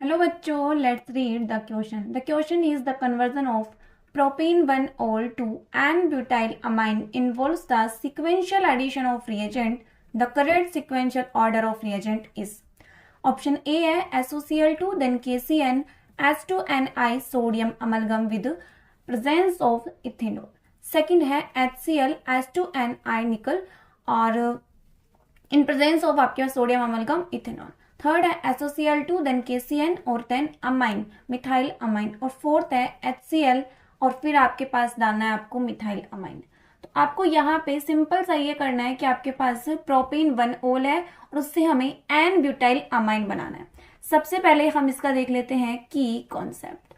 Hello बच्चों, let's read the question. The question is the conversion of propene 1-ol to N-butyl amine involves the sequential addition of reagent. The correct sequential order of reagent is option A है SOCl2, then KCN, H2Ni sodium amalgam with presence of ethanol. Second है HCl, H2Ni nickel और in presence of आपके पास sodium amalgam ethanol. Third है SOCl2, then KCN और then amine methyl amine. और fourth है HCl और फिर आपके पास डालना है आपको मिथाइल अमाइन. तो आपको यहाँ पे सिंपल सा ये करना है कि आपके पास प्रोपेन 1-ol है और उससे हमें एन ब्यूटाइल अमाइन बनाना है. सबसे पहले हम इसका देख लेते हैं की कॉन्सेप्ट.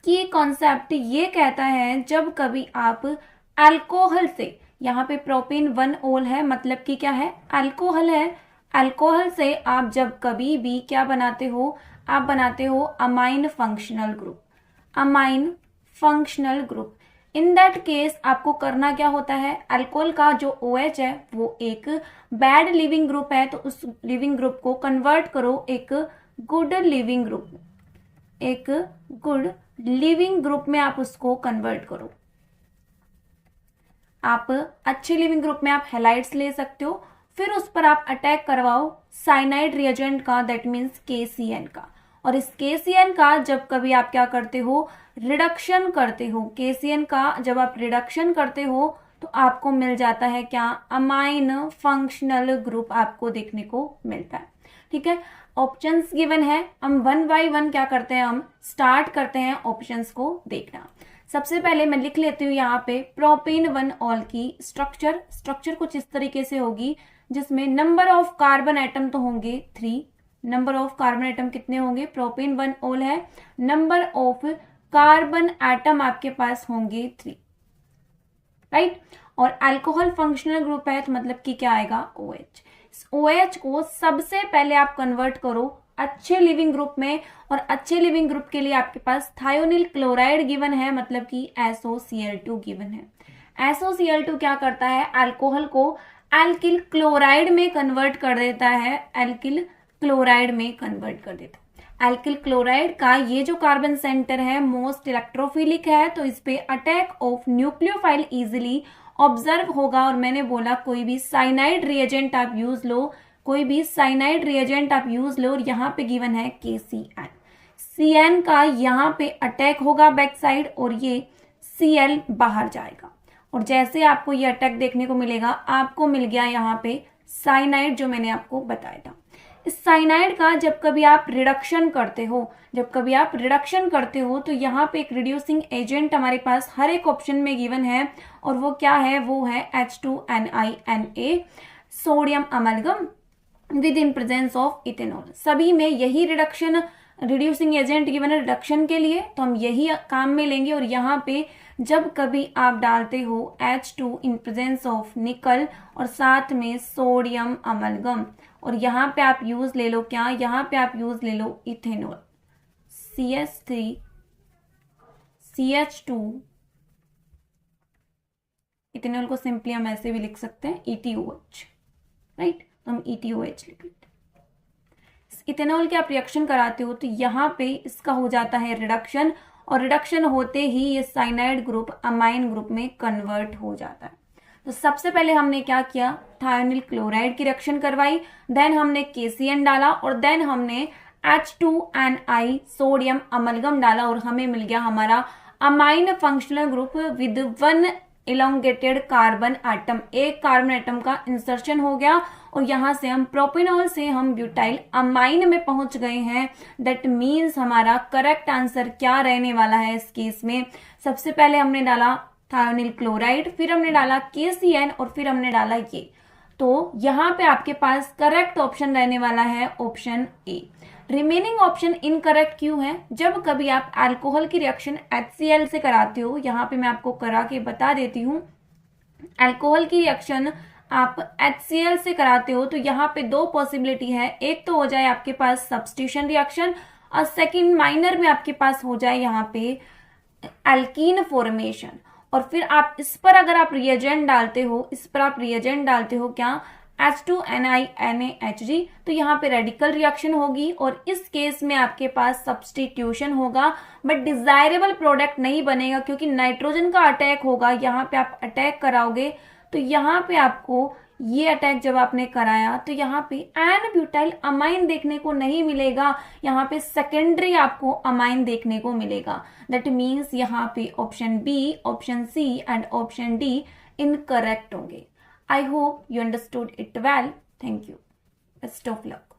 की कॉन्सेप्ट ये कहता है जब कभी आप अल्कोहल से, यहाँ पे प्रोपेन 1-ol है मतलब कि क्या है, अल्कोहल है. अल्कोहल से आप जब कभी भी क्या बनाते हो, आप बनाते हो amine functional group. Amine functional group. In that case आपको करना क्या होता है, अल्कोहल का जो OH है वो एक बैड लिविंग ग्रुप है, तो उस लिविंग ग्रुप को कन्वर्ट करो एक गुड लिविंग ग्रुप. एक गुड लिविंग ग्रुप में आप उसको कन्वर्ट करो. आप अच्छे लिविंग ग्रुप में आप हेलाइड्स ले सकते हो. फिर उस पर आप अटैक करवाओ साइनाइड रिएजेंट का, दैट मीन्स KCN का. और इस KCN का जब कभी आप क्या करते हो, रिडक्शन करते हो. KCN का जब आप रिडक्शन करते हो तो आपको मिल जाता है क्या, अमाइन फंक्शनल ग्रुप आपको देखने को मिलता है. ठीक है, ऑप्शंस गिवन है. हम वन बाय वन क्या करते हैं, हम स्टार्ट करते हैं ऑप्शंस को देखना. सबसे पहले मैं लिख लेती हूँ यहाँ पे प्रोपेन 1-ol की स्ट्रक्चर कुछ इस तरीके से होगी जिसमें नंबर ऑफ कार्बन एटम तो होंगे 3. नंबर ऑफ कार्बन एटम कितने होंगे, प्रोपेन 1-ol है, नंबर ऑफ कार्बन एटम आपके पास होंगे 3, राइट. और अल्कोहल फंक्शनल ग्रुप है तो मतलब कि क्या आएगा, OH. OH को सबसे पहले आप कन्वर्ट करो अच्छे लिविंग ग्रुप में, और अच्छे लिविंग ग्रुप के लिए आपके पास थायोनिल क्लोराइड गिवन है मतलब कि SOCl2 गिवन है. SOCl2 क्या करता है, अल्कोहल को एल्किल क्लोराइड में कन्वर्ट कर देता है. एल्किल क्लोराइड में कन्वर्ट कर देता है. एल्किल क्लोराइड का ये जो कार्बन सेंटर है मोस्ट इलेक्ट्रोफिलिक है, तो इस पे attack of nucleophile easily observe होगा. और मैंने बोला कोई भी साइनाइड रिएजेंट आप यूज लो, कोई भी साइनाइड रिएजेंट आप यूज लो. और यहाँ पे गिवन है KCN. CN का यहाँ पे अटैक होगा बैक साइड और ये Cl बाहर जाएगा. और जैसे आपको ये अटैक देखने को मिलेगा, आपको मिल गया यहाँ पे साइनाइड जो मैंने आपको बताया था. इस साइनाइड का जब कभी आप रिडक्शन करते हो, तो यहाँ पे एक रिड्यूसिंग एजेंट हमारे पास हर एक ऑप्शन में गिवन है. और वो क्या है, वो है H2NiNa sodium amalgam with in presence of ethanol. सभी में यही रिड्यूसिंग एजेंट गिवन है रिडक्शन के लिए, तो हम यही काम में लेंगे. और यहाँ पे जब कभी आप डालते हो H2 इन प्रेजेंस ऑफ निकल और साथ में सोडियम अमलगम, और यहाँ पे आप यूज ले लो क्या, यहाँ पे आप यूज ले लो इथेनॉल CH3 CH2. इथेनॉल को सिंपली हम ऐसे भी लिख सकते हैं ETOH, राइट. तो हम ETOH लिख लेते हैं. इथेनॉल के आप रिएक्शन कराते हो तो यहाँ पे इसका हो जाता है रिडक्शन, और रिडक्शन होते ही ये साइनाइड ग्रुप अमाइन ग्रुप में कन्वर्ट हो जाता है. तो सबसे पहले हमने क्या किया, थायोनिल क्लोराइड की रिएक्शन करवाई, देन हमने KCN डाला और देन हमने H2Ni सोडियम अमलगम डाला और हमें मिल गया हमारा amine functional group with 1 elongated carbon atom. एक कार्बन एटम का इंसर्शन हो गया और यहाँ से हम प्रोपेनॉल से हम ब्यूटाइल अमाइन में पहुंच गए हैं. दैट मीन्स हमारा करेक्ट आंसर क्या रहने वाला है इस केस में. सबसे पहले हमने डाला थायोनिल क्लोराइड, फिर हमने डाला KCN और फिर हमने डाला ये. तो यहाँ पे आपके पास करेक्ट ऑप्शन रहने वाला है option A. Remaining option incorrect क्यों है, जब कभी आप अल्कोहल की रिएक्शन HCl से कराते हो, यहाँ पे मैं आपको करा के बता देती हूँ. अल्कोहल की रिएक्शन आप HCl से कराते हो तो यहाँ पे दो पॉसिबिलिटी है. एक तो हो जाए आपके पास सब्स्टिट्यूशन रिएक्शन, और सेकंड माइनर में आपके पास हो जाए यहाँ पे एल्कीन फॉर्मेशन. और फिर आप इस पर अगर आप रिएजेंट डालते हो, क्या H2NiNaHg, तो यहाँ पे रेडिकल रिएक्शन होगी और इस केस में आपके पास सब्सटीट्यूशन होगा, बट डिजायरेबल प्रोडक्ट नहीं बनेगा क्योंकि नाइट्रोजन का अटैक होगा। यहाँ पे आप अटैक कराओगे तो यहाँ पे आपको ये अटैक जब आपने कराया तो यहाँ पे एन ब्यूटाइल अमाइन देखने को नहीं मिलेगा, यहाँ पे सेकेंडरी आपको अमाइन देखने को मिलेगा। दैट मीन्स यहाँ पे option B, option C and option D incorrect होंगे। I hope you understood it well. Thank you. Best of luck.